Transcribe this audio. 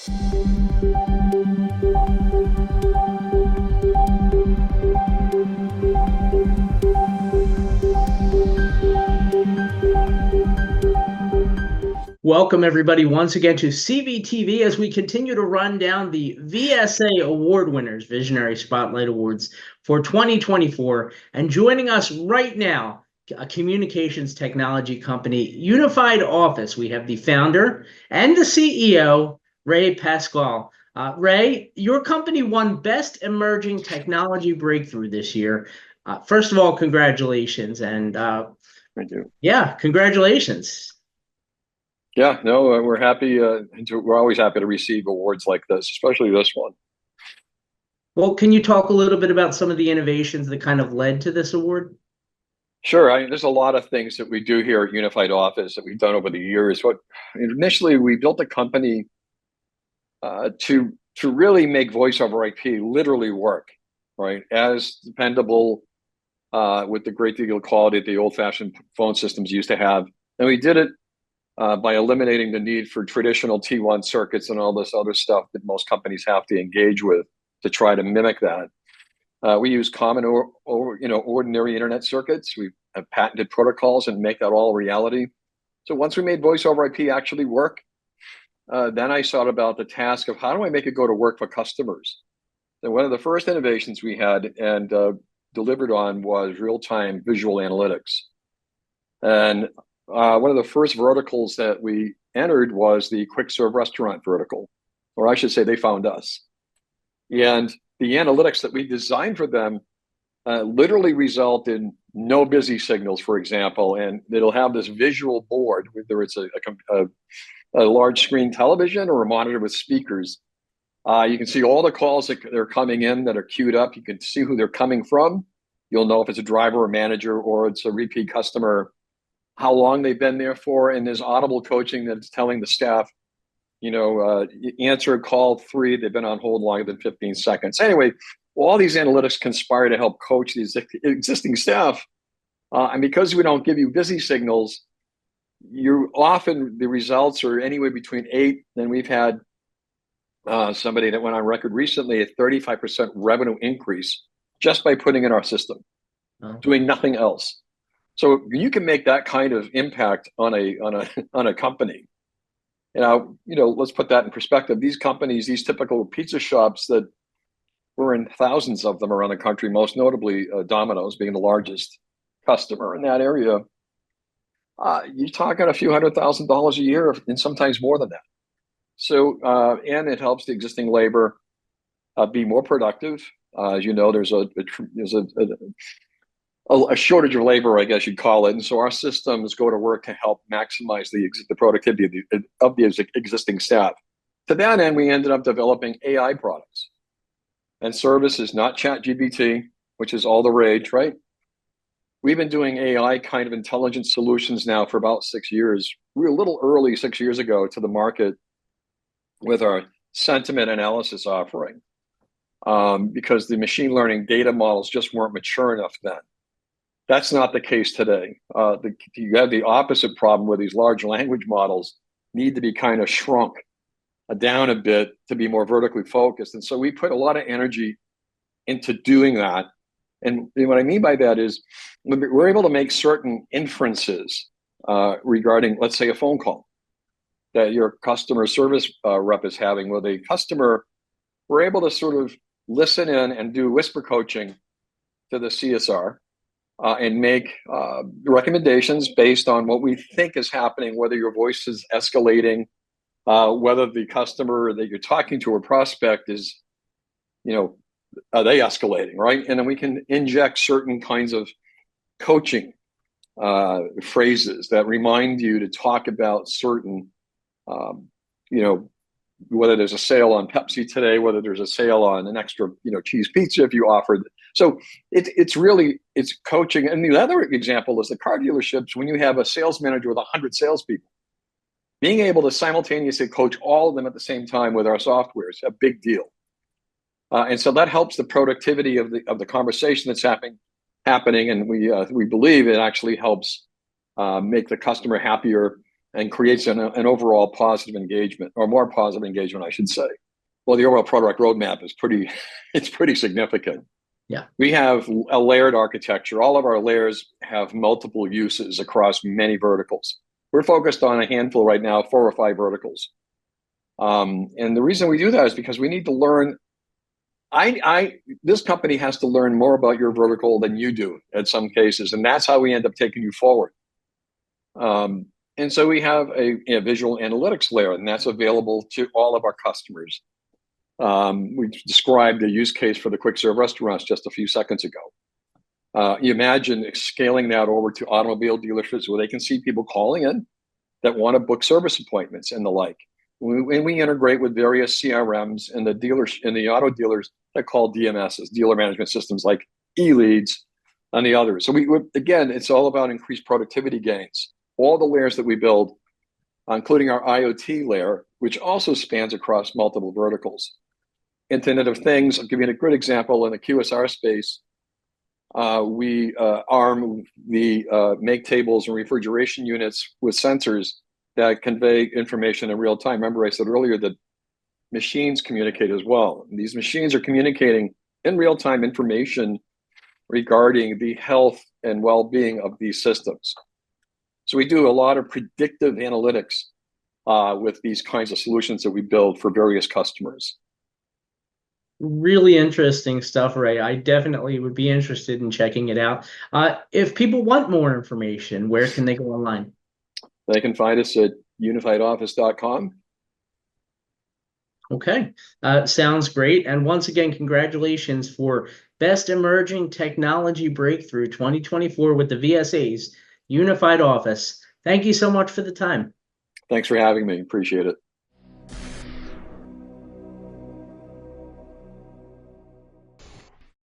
Welcome, everybody, once again to CVTV as we continue to run down the VSA Award winners, Visionary Spotlight Awards for 2024. And joining us right now, a communications technology company, Unified Office. We have the founder and the CEO, Ray Pasquale. Ray, your company won Best Emerging Technology Breakthrough this year. First of all, congratulations. And Thank you. Yeah, congratulations. Yeah, no, we're happy. We're always happy to receive awards like this, especially this one. Well, can you talk a little bit about some of the innovations that kind of led to this award? Sure. There's a lot of things that we do here at Unified Office that we've done over the years. Initially, we built a company to really make voice over IP literally work, right? As dependable with the great deal of quality that the old-fashioned phone systems used to have. And we did it by eliminating the need for traditional T1 circuits and all this other stuff that most companies have to engage with to try to mimic that. We use common or ordinary internet circuits. We have patented protocols and make that all reality. So once we made voice over IP actually work, then I thought about the task of how do I make it go to work for customers? And one of the first innovations we had and delivered on was real-time visual analytics. And one of the first verticals that we entered was the quick serve restaurant vertical, or I should say they found us. And the analytics that we designed for them literally result in no busy signals, for example, and it'll have this visual board, whether it's a large screen television or a monitor with speakers. You can see all the calls that are coming in that are queued up. You can see who they're coming from. You'll know if it's a driver or manager or it's a repeat customer, how long they've been there for, and there's audible coaching that's telling the staff, answer call 3, they've been on hold longer than 15 seconds. Anyway, all these analytics conspire to help coach these existing staff. And because we don't give you busy signals, the results are anywhere between 8, and we've had somebody that went on record recently, a 35% revenue increase just by putting in our system, doing nothing else. So you can make that kind of impact on a company. Let's put that in perspective. These companies, these typical pizza shops that we're in thousands of them around the country, most notably Domino's being the largest customer in that area, you're talking a few $100,000 a year and sometimes more than that. So, and it helps the existing labor be more productive. As you know, there's a shortage of labor, I guess you'd call it. And so our systems go to work to help maximize the productivity of the existing staff. To that end, we ended up developing AI products and services, not ChatGPT, which is all the rage, right? We've been doing AI kind of intelligence solutions now for about 6 years. We were a little early 6 years ago to the market with our sentiment analysis offering because the machine learning data models just weren't mature enough then. That's not the case today. You have the opposite problem where these large language models need to be kind of shrunk down a bit to be more vertically focused. And so we put a lot of energy into doing that. And what I mean by that is we're able to make certain inferences regarding, let's say, a phone call that your customer service rep is having with a customer. We're able to sort of listen in and do whisper coaching to the CSR. And make recommendations based on what we think is happening, whether your voice is escalating, whether the customer that you're talking to or prospect is, are they escalating, right? And then we can inject certain kinds of coaching phrases that remind you to talk about certain, whether there's a sale on Pepsi today, whether there's a sale on an extra, cheese pizza if you offered. So it's coaching. And the other example is the car dealerships. When you have a sales manager with 100 salespeople, being able to simultaneously coach all of them at the same time with our software is a big deal. And so that helps the productivity of the conversation that's happening. And we believe it actually helps make the customer happier and creates an overall positive engagement, or more positive engagement, I should say. Well, the overall product roadmap is it's pretty significant. Yeah. We have a layered architecture. All of our layers have multiple uses across many verticals. We're focused on a handful right now, 4 or 5 verticals. And the reason we do that is because we need to learn. This company has to learn more about your vertical than you do in some cases, and that's how we end up taking you forward. And so we have a visual analytics layer, and that's available to all of our customers. We described the use case for the quick serve restaurants just a few seconds ago. You imagine scaling that over to automobile dealerships where they can see people calling in that want to book service appointments and the like. When we integrate with various CRMs and the auto dealers that call DMSs, dealer management systems like eLeads and the others. So again, it's all about increased productivity gains. All the layers that we build, including our IoT layer, which also spans across multiple verticals. Internet of Things, I'll give you a good example in the QSR space. We arm the make tables and refrigeration units with sensors that convey information in real time. Remember, I said earlier that machines communicate as well. And these machines are communicating in real time information regarding the health and well-being of these systems. So we do a lot of predictive analytics with these kinds of solutions that we build for various customers. Really interesting stuff, Ray. I definitely would be interested in checking it out. If people want more information, where can they go online? They can find us at unifiedoffice.com. Okay, sounds great. And once again, congratulations for Best Emerging Technology Breakthrough 2024 with the VSA's Unified Office. Thank you so much for the time. Thanks for having me. Appreciate it.